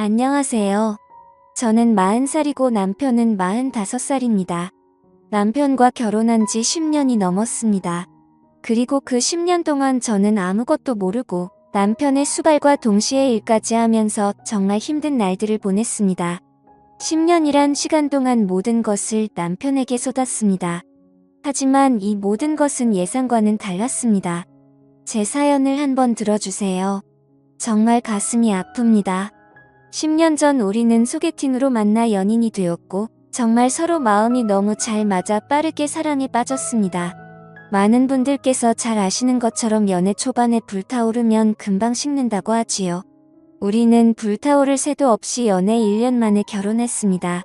안녕하세요. 저는 40살이고 남편은 45살입니다. 남편과 결혼한 지 10년이 넘었습니다. 그리고 그 10년 동안 저는 아무것도 모르고 남편의 수발과 동시에 일까지 하면서 정말 힘든 날들을 보냈습니다. 10년이란 시간 동안 모든 것을 남편에게 쏟았습니다. 하지만 이 모든 것은 예상과는 달랐습니다. 제 사연을 한번 들어주세요. 정말 가슴이 아픕니다. 10년 전 우리는 소개팅으로 만나 연인이 되었고 정말 서로 마음이 너무 잘 맞아 빠르게 사랑에 빠졌습니다. 많은 분들께서 잘 아시는 것처럼 연애 초반에 불타오르면 금방 식는다고 하지요. 우리는 불타오를 새도 없이 연애 1년 만에 결혼했습니다.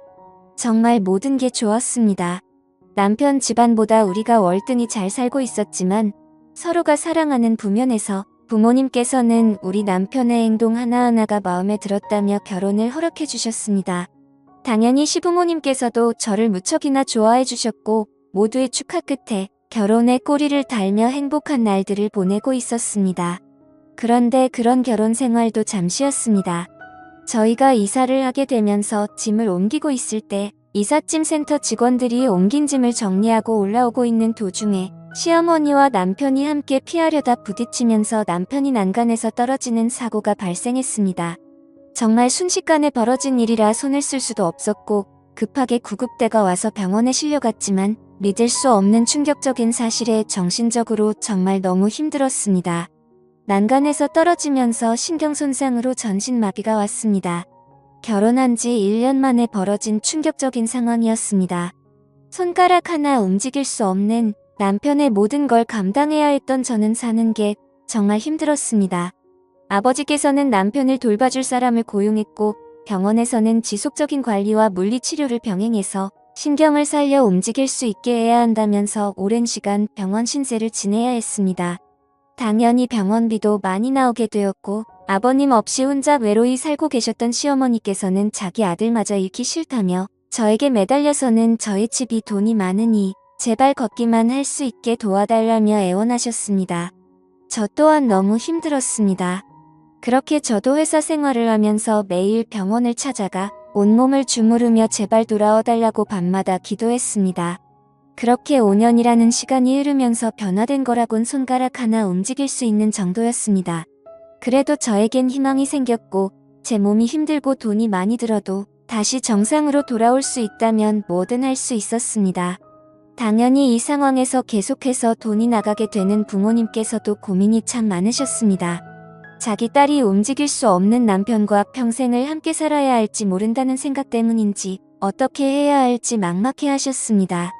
정말 모든 게 좋았습니다. 남편 집안보다 우리가 월등히 잘 살고 있었지만 서로가 사랑하는 부면에서 부모님께서는 우리 남편의 행동 하나하나가 마음에 들었다며 결혼을 허락해 주셨습니다. 당연히 시부모님께서도 저를 무척이나 좋아해 주셨고 모두의 축하 끝에 결혼의 꼬리를 달며 행복한 날들을 보내고 있었습니다. 그런데 그런 결혼 생활도 잠시였습니다. 저희가 이사를 하게 되면서 짐을 옮기고 있을 때 이삿짐 센터 직원들이 옮긴 짐을 정리하고 올라오고 있는 도중에 시어머니와 남편이 함께 피하려다 부딪히면서 남편이 난간에서 떨어지는 사고가 발생했습니다. 정말 순식간에 벌어진 일이라 손을 쓸 수도 없었고 급하게 구급대가 와서 병원에 실려갔지만 믿을 수 없는 충격적인 사실에 정신적으로 정말 너무 힘들었습니다. 난간에서 떨어지면서 신경손상으로 전신마비가 왔습니다. 결혼한 지 1년 만에 벌어진 충격적인 상황이었습니다. 손가락 하나 움직일 수 없는 남편의 모든 걸 감당해야 했던 저는 사는 게 정말 힘들었습니다. 아버지께서는 남편을 돌봐줄 사람을 고용했고 병원에서는 지속적인 관리와 물리치료를 병행해서 신경을 살려 움직일 수 있게 해야 한다면서 오랜 시간 병원 신세를 지내야 했습니다. 당연히 병원비도 많이 나오게 되었고 아버님 없이 혼자 외로이 살고 계셨던 시어머니께서는 자기 아들마저 잃기 싫다며 저에게 매달려서는 저의 집이 돈이 많으니 제발 걷기만 할 수 있게 도와달라며 애원하셨습니다. 저 또한 너무 힘들었습니다. 그렇게 저도 회사 생활을 하면서 매일 병원을 찾아가 온몸을 주무르며 제발 돌아와달라고 밤마다 기도했습니다. 그렇게 5년이라는 시간이 흐르면서 변화된 거라곤 손가락 하나 움직일 수 있는 정도였습니다. 그래도 저에겐 희망이 생겼고 제 몸이 힘들고 돈이 많이 들어도 다시 정상으로 돌아올 수 있다면 뭐든 할 수 있었습니다. 당연히 이 상황에서 계속해서 돈이 나가게 되는 부모님께서도 고민이 참 많으셨습니다. 자기 딸이 움직일 수 없는 남편과 평생을 함께 살아야 할지 모른다는 생각 때문인지 어떻게 해야 할지 막막해 하셨습니다.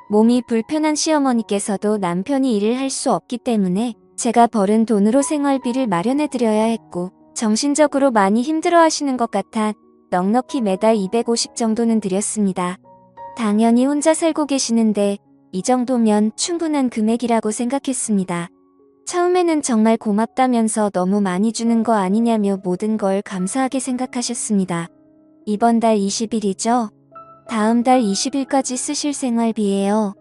몸이 불편한 시어머니께서도 남편이 일을 할 수 없기 때문에 제가 벌은 돈으로 생활비를 마련해 드려야 했고 정신적으로 많이 힘들어 하시는 것 같아 넉넉히 매달 250 정도는 드렸습니다. 당연히 혼자 살고 계시는데 이 정도면 충분한 금액이라고 생각했습니다. 처음에는 정말 고맙다면서 너무 많이 주는 거 아니냐며 모든 걸 감사하게 생각하셨습니다. 이번 달 20일이죠? 다음 달 20일까지 쓰실 생활비예요.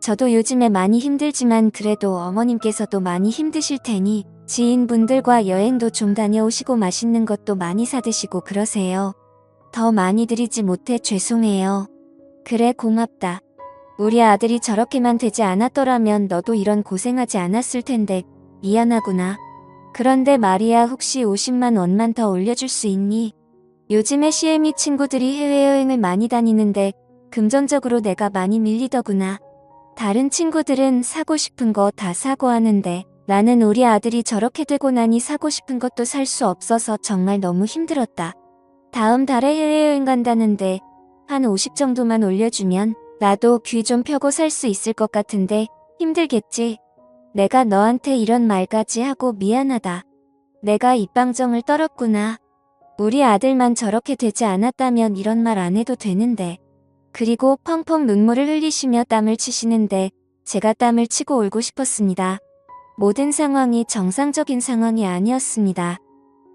저도 요즘에 많이 힘들지만 그래도 어머님께서도 많이 힘드실 테니 지인분들과 여행도 좀 다녀오시고 맛있는 것도 많이 사드시고 그러세요. 더 많이 드리지 못해 죄송해요. 그래 고맙다. 우리 아들이 저렇게만 되지 않았더라면 너도 이런 고생하지 않았을 텐데 미안하구나. 그런데 말이야 혹시 50만 원만 더 올려줄 수 있니? 요즘에 시애미 친구들이 해외여행을 많이 다니는데 금전적으로 내가 많이 밀리더구나. 다른 친구들은 사고 싶은 거 다 사고 하는데 나는 우리 아들이 저렇게 되고 나니 사고 싶은 것도 살 수 없어서 정말 너무 힘들었다. 다음 달에 해외여행 간다는데 한 50 정도만 올려주면 나도 귀 좀 펴고 살 수 있을 것 같은데 힘들겠지? 내가 너한테 이런 말까지 하고 미안하다. 내가 입방정을 떨었구나. 우리 아들만 저렇게 되지 않았다면 이런 말 안 해도 되는데. 그리고 펑펑 눈물을 흘리시며 땀을 치시는데 제가 땀을 치고 울고 싶었습니다. 모든 상황이 정상적인 상황이 아니었습니다.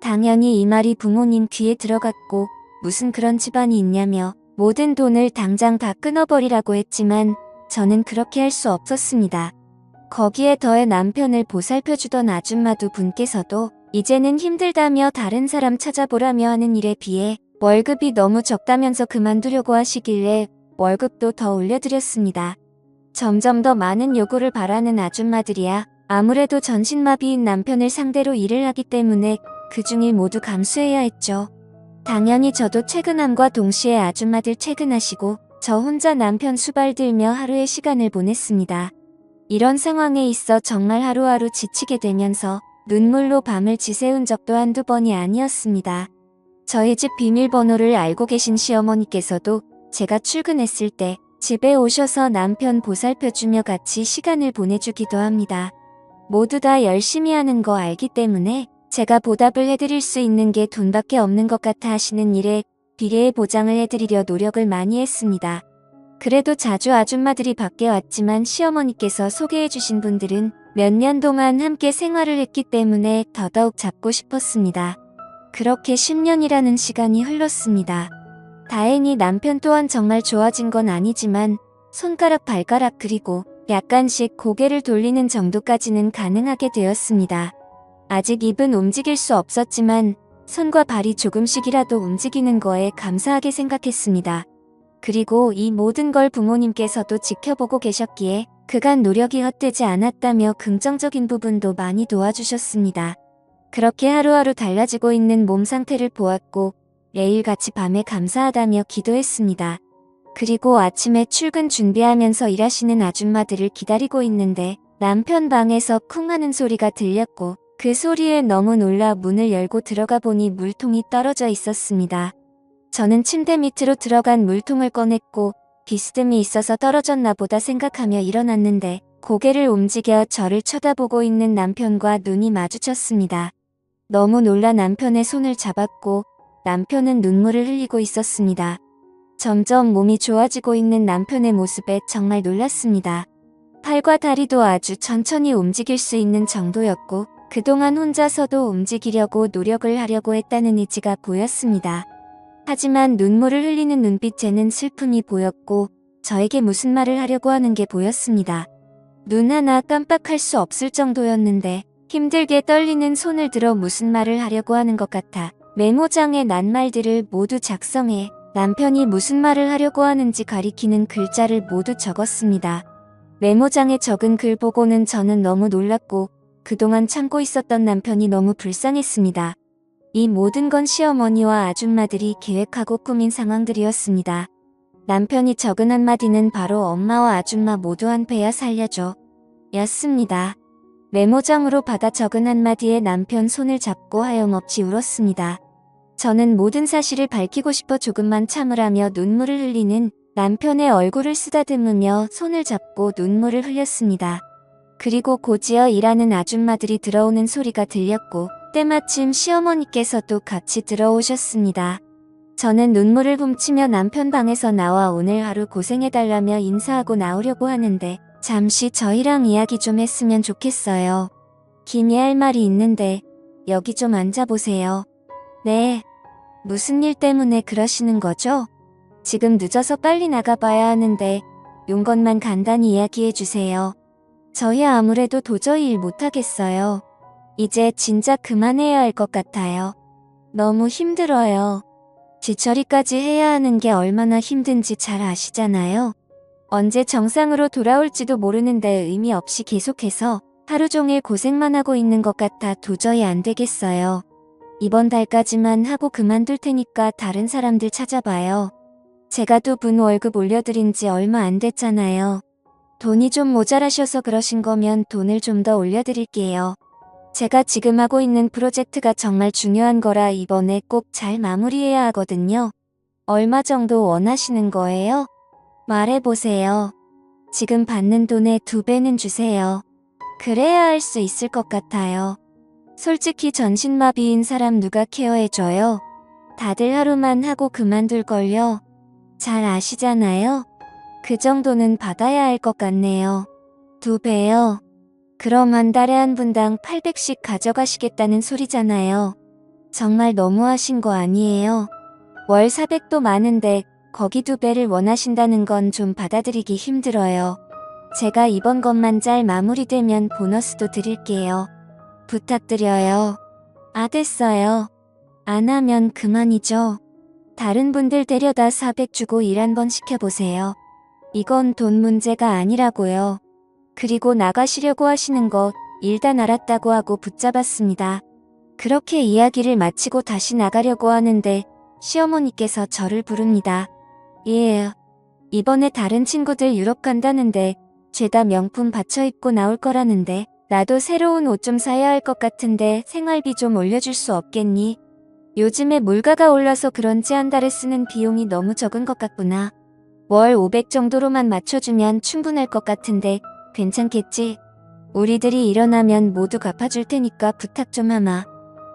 당연히 이 말이 부모님 귀에 들어갔고 무슨 그런 집안이 있냐며 모든 돈을 당장 다 끊어버리라고 했지만 저는 그렇게 할 수 없었습니다. 거기에 더해 남편을 보살펴주던 아줌마 두 분께서도 이제는 힘들다며 다른 사람 찾아보라며 하는 일에 비해 월급이 너무 적다면서 그만두려고 하시길래 월급도 더 올려드렸습니다. 점점 더 많은 요구를 바라는 아줌마들이야 아무래도 전신마비인 남편을 상대로 일을 하기 때문에 그중 일 모두 감수해야 했죠. 당연히 저도 퇴근함과 동시에 아줌마들 퇴근하시고 저 혼자 남편 수발 들며 하루의 시간을 보냈습니다. 이런 상황에 있어 정말 하루하루 지치게 되면서 눈물로 밤을 지새운 적도 한두 번이 아니었습니다. 저희 집 비밀번호를 알고 계신 시어머니께서도 제가 출근했을 때 집에 오셔서 남편 보살펴주며 같이 시간을 보내주기도 합니다. 모두 다 열심히 하는 거 알기 때문에 제가 보답을 해드릴 수 있는 게 돈밖에 없는 것 같아 하시는 일에 비례의 보장을 해드리려 노력을 많이 했습니다. 그래도 자주 아줌마들이 밖에 왔지만 시어머니께서 소개해주신 분들은 몇 년 동안 함께 생활을 했기 때문에 더더욱 잡고 싶었습니다. 그렇게 10년이라는 시간이 흘렀습니다. 다행히 남편 또한 정말 좋아진 건 아니지만 손가락 발가락 그리고 약간씩 고개를 돌리는 정도까지는 가능하게 되었습니다. 아직 입은 움직일 수 없었지만 손과 발이 조금씩이라도 움직이는 거에 감사하게 생각했습니다. 그리고 이 모든 걸 부모님께서도 지켜보고 계셨기에 그간 노력이 헛되지 않았다며 긍정적인 부분도 많이 도와주셨습니다. 그렇게 하루하루 달라지고 있는 몸 상태를 보았고 매일같이 밤에 감사하다며 기도했습니다. 그리고 아침에 출근 준비하면서 일하시는 아줌마들을 기다리고 있는데 남편 방에서 쿵 하는 소리가 들렸고 그 소리에 너무 놀라 문을 열고 들어가 보니 물통이 떨어져 있었습니다. 저는 침대 밑으로 들어간 물통을 꺼냈고 비스듬히 있어서 떨어졌나 보다 생각하며 일어났는데 고개를 움직여 저를 쳐다보고 있는 남편과 눈이 마주쳤습니다. 너무 놀라 남편의 손을 잡았고 남편은 눈물을 흘리고 있었습니다. 점점 몸이 좋아지고 있는 남편의 모습에 정말 놀랐습니다. 팔과 다리도 아주 천천히 움직일 수 있는 정도였고 그동안 혼자서도 움직이려고 노력을 하려고 했다는 의지가 보였습니다. 하지만 눈물을 흘리는 눈빛에는 슬픔이 보였고 저에게 무슨 말을 하려고 하는 게 보였습니다. 눈 하나 깜빡할 수 없을 정도였는데 힘들게 떨리는 손을 들어 무슨 말을 하려고 하는 것 같아 메모장에 난 말들을 모두 작성해 남편이 무슨 말을 하려고 하는지 가리키는 글자를 모두 적었습니다. 메모장에 적은 글 보고는 저는 너무 놀랐고 그동안 참고 있었던 남편이 너무 불쌍했습니다. 이 모든 건 시어머니와 아줌마들이 계획하고 꾸민 상황들이었습니다. 남편이 적은 한마디는 바로 엄마와 아줌마 모두 한패야 살려줘 였습니다. 메모장으로 받아 적은 한마디에 남편 손을 잡고 하염없이 울었습니다. 저는 모든 사실을 밝히고 싶어 조금만 참으라며 눈물을 흘리는 남편의 얼굴을 쓰다듬으며 손을 잡고 눈물을 흘렸습니다. 그리고 곧이어 일하는 아줌마들이 들어오는 소리가 들렸고 때마침 시어머니께서도 같이 들어오셨습니다. 저는 눈물을 훔치며 남편 방에서 나와 오늘 하루 고생해달라며 인사하고 나오려고 하는데 잠시 저희랑 이야기 좀 했으면 좋겠어요. 김이 할 말이 있는데 여기 좀 앉아보세요. 네. 무슨 일 때문에 그러시는 거죠? 지금 늦어서 빨리 나가봐야 하는데 용건만 간단히 이야기해주세요. 저희 아무래도 도저히 일 못하겠어요. 이제 진짜 그만해야 할 것 같아요. 너무 힘들어요. 뒤처리까지 해야 하는 게 얼마나 힘든지 잘 아시잖아요. 언제 정상으로 돌아올지도 모르는데 의미 없이 계속해서 하루 종일 고생만 하고 있는 것 같아 도저히 안 되겠어요. 이번 달까지만 하고 그만둘 테니까 다른 사람들 찾아봐요. 제가 두 분 월급 올려드린 지 얼마 안 됐잖아요. 돈이 좀 모자라셔서 그러신 거면 돈을 좀 더 올려드릴게요. 제가 지금 하고 있는 프로젝트가 정말 중요한 거라 이번에 꼭 잘 마무리해야 하거든요. 얼마 정도 원하시는 거예요? 말해보세요. 지금 받는 돈의 2배는 주세요. 그래야 할 수 있을 것 같아요. 솔직히 전신마비인 사람 누가 케어해줘요? 다들 하루만 하고 그만둘걸요. 잘 아시잖아요. 그 정도는 받아야 할 것 같네요. 2배요. 그럼 한 달에 한 분당 800씩 가져가시겠다는 소리잖아요. 정말 너무하신 거 아니에요? 월 400도 많은데 거기 2배를 원하신다는 건 좀 받아들이기 힘들어요. 제가 이번 것만 잘 마무리되면 보너스도 드릴게요. 부탁드려요. 됐어요. 안 하면 그만이죠. 다른 분들 데려다 400 주고 일 한번 시켜보세요. 이건 돈 문제가 아니라고요. 그리고 나가시려고 하시는 거 일단 알았다고 하고 붙잡았습니다. 그렇게 이야기를 마치고 다시 나가려고 하는데 시어머니께서 저를 부릅니다. 예. 이번에 다른 친구들 유럽 간다는데 죄다 명품 받쳐 입고 나올 거라는데 나도 새로운 옷 좀 사야 할 것 같은데 생활비 좀 올려줄 수 없겠니? 요즘에 물가가 올라서 그런지 한 달에 쓰는 비용이 너무 적은 것 같구나. 월 500 정도로만 맞춰주면 충분할 것 같은데 괜찮겠지? 우리들이 일어나면 모두 갚아줄 테니까 부탁 좀 하마.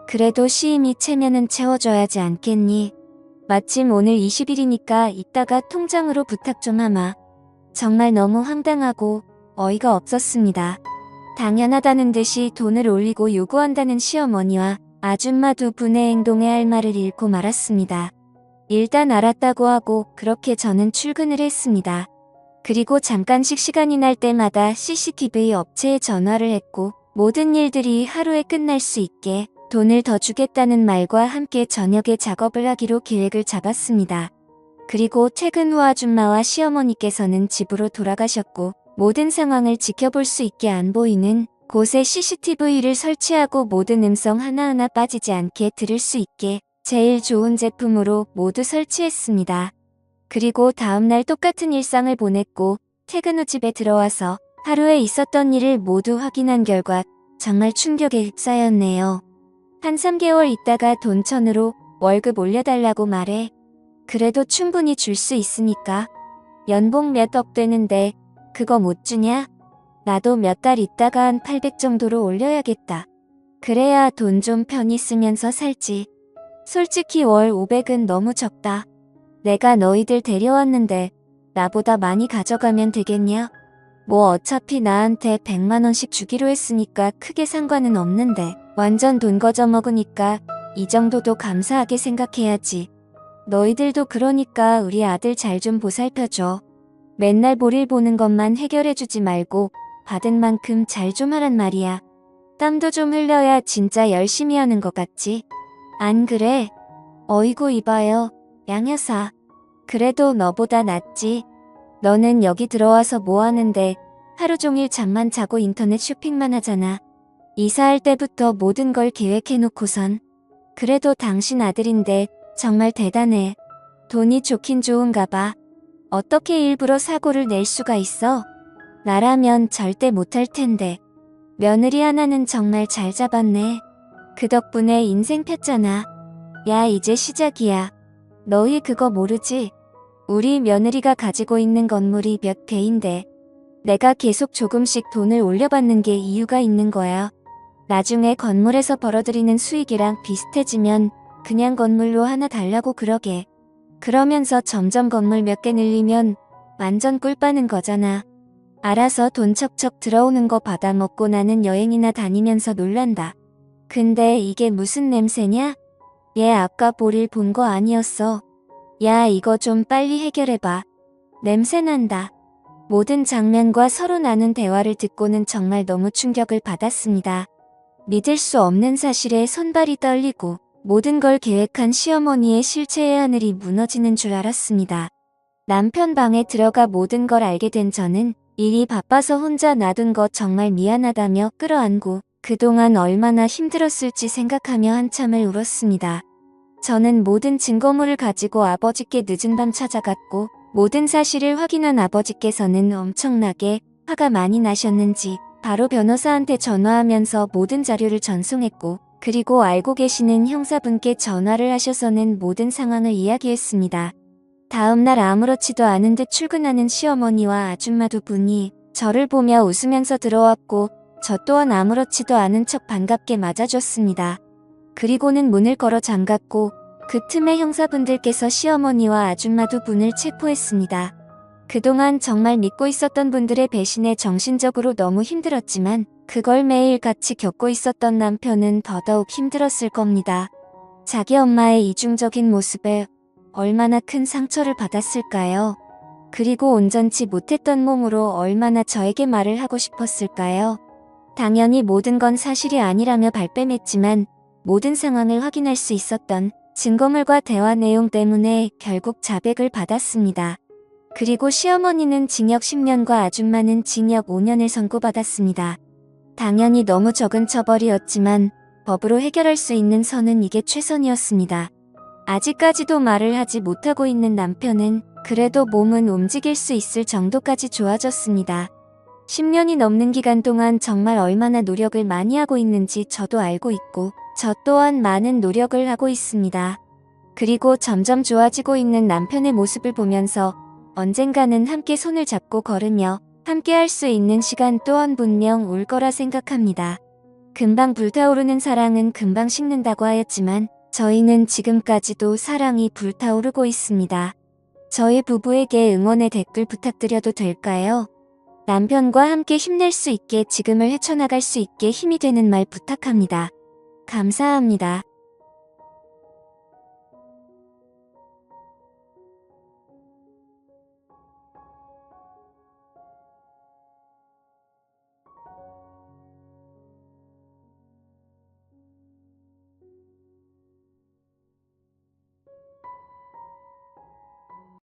그래도 시임이 채면은 채워줘야지 않겠니? 마침 오늘 20일이니까 이따가 통장으로 부탁 좀 하마. 정말 너무 황당하고 어이가 없었습니다. 당연하다는 듯이 돈을 올리고 요구한다는 시어머니와 아줌마 두 분의 행동에 할 말을 잃고 말았습니다. 일단 알았다고 하고 그렇게 저는 출근을 했습니다. 그리고 잠깐씩 시간이 날 때마다 CCTV 업체에 전화를 했고 모든 일들이 하루에 끝날 수 있게 돈을 더 주겠다는 말과 함께 저녁에 작업을 하기로 계획을 잡았습니다. 그리고 퇴근 후 아줌마와 시어머니께서는 집으로 돌아가셨고 모든 상황을 지켜볼 수 있게 안 보이는 곳에 CCTV를 설치하고 모든 음성 하나하나 빠지지 않게 들을 수 있게 제일 좋은 제품으로 모두 설치했습니다. 그리고 다음날 똑같은 일상을 보냈고 퇴근 후 집에 들어와서 하루에 있었던 일을 모두 확인한 결과 정말 충격에 휩싸였네요. 한 3개월 있다가 돈 1,000으로 월급 올려달라고 말해. 그래도 충분히 줄 수 있으니까. 연봉 몇 억 되는데 그거 못 주냐? 나도 몇 달 있다가 한 800 정도로 올려야겠다. 그래야 돈 좀 편히 쓰면서 살지. 솔직히 월 500은 너무 적다. 내가 너희들 데려왔는데 나보다 많이 가져가면 되겠냐? 뭐 어차피 나한테 100만 원씩 주기로 했으니까 크게 상관은 없는데 완전 돈 거저 먹으니까 이 정도도 감사하게 생각해야지. 너희들도 그러니까 우리 아들 잘 좀 보살펴줘. 맨날 볼일 보는 것만 해결해주지 말고 받은 만큼 잘 좀 하란 말이야. 땀도 좀 흘려야 진짜 열심히 하는 것 같지? 안 그래? 어이구 이봐요, 양여사. 그래도 너보다 낫지. 너는 여기 들어와서 뭐 하는데 하루 종일 잠만 자고 인터넷 쇼핑만 하잖아. 이사할 때부터 모든 걸 계획해놓고선. 그래도 당신 아들인데 정말 대단해. 돈이 좋긴 좋은가 봐. 어떻게 일부러 사고를 낼 수가 있어? 나라면 절대 못할 텐데. 며느리 하나는 정말 잘 잡았네. 그 덕분에 인생 폈잖아. 야, 이제 시작이야. 너희 그거 모르지? 우리 며느리가 가지고 있는 건물이 몇 개인데 내가 계속 조금씩 돈을 올려받는 게 이유가 있는 거야. 나중에 건물에서 벌어들이는 수익이랑 비슷해지면 그냥 건물로 하나 달라고 그러게. 그러면서 점점 건물 몇 개 늘리면 완전 꿀 빠는 거잖아. 알아서 돈 척척 들어오는 거 받아먹고 나는 여행이나 다니면서 놀란다. 근데 이게 무슨 냄새냐? 얘 아까 볼일 본 거 아니었어. 야, 이거 좀 빨리 해결해봐. 냄새난다. 모든 장면과 서로 나눈 대화를 듣고는 정말 너무 충격을 받았습니다. 믿을 수 없는 사실에 손발이 떨리고 모든 걸 계획한 시어머니의 실체의 하늘이 무너지는 줄 알았습니다. 남편 방에 들어가 모든 걸 알게 된 저는 일이 바빠서 혼자 놔둔 거 정말 미안하다며 끌어안고 그동안 얼마나 힘들었을지 생각하며 한참을 울었습니다. 저는 모든 증거물을 가지고 아버지께 늦은 밤 찾아갔고 모든 사실을 확인한 아버지께서는 엄청나게 화가 많이 나셨는지 바로 변호사한테 전화하면서 모든 자료를 전송했고 그리고 알고 계시는 형사분께 전화를 하셔서는 모든 상황을 이야기했습니다. 다음날 아무렇지도 않은 듯 출근하는 시어머니와 아줌마 두 분이 저를 보며 웃으면서 들어왔고 저 또한 아무렇지도 않은 척 반갑게 맞아줬습니다. 그리고는 문을 걸어 잠갔고 그 틈에 형사분들께서 시어머니와 아줌마 두 분을 체포했습니다. 그동안 정말 믿고 있었던 분들의 배신에 정신적으로 너무 힘들었지만 그걸 매일 같이 겪고 있었던 남편은 더더욱 힘들었을 겁니다. 자기 엄마의 이중적인 모습에 얼마나 큰 상처를 받았을까요? 그리고 온전치 못했던 몸으로 얼마나 저에게 말을 하고 싶었을까요? 당연히 모든 건 사실이 아니라며 발뺌했지만 모든 상황을 확인할 수 있었던 증거물과 대화 내용 때문에 결국 자백을 받았습니다. 그리고 시어머니는 징역 10년과 아줌마는 징역 5년을 선고받았습니다. 당연히 너무 적은 처벌이었지만 법으로 해결할 수 있는 선은 이게 최선이었습니다. 아직까지도 말을 하지 못하고 있는 남편은 그래도 몸은 움직일 수 있을 정도까지 좋아졌습니다. 10년이 넘는 기간 동안 정말 얼마나 노력을 많이 하고 있는지 저도 알고 있고 저 또한 많은 노력을 하고 있습니다. 그리고 점점 좋아지고 있는 남편의 모습을 보면서 언젠가는 함께 손을 잡고 걸으며 함께 할 수 있는 시간 또한 분명 올 거라 생각합니다. 금방 불타오르는 사랑은 금방 식는다고 하였지만 저희는 지금까지도 사랑이 불타오르고 있습니다. 저희 부부에게 응원의 댓글 부탁드려도 될까요? 남편과 함께 힘낼 수 있게 지금을 헤쳐나갈 수 있게 힘이 되는 말 부탁합니다. 감사합니다.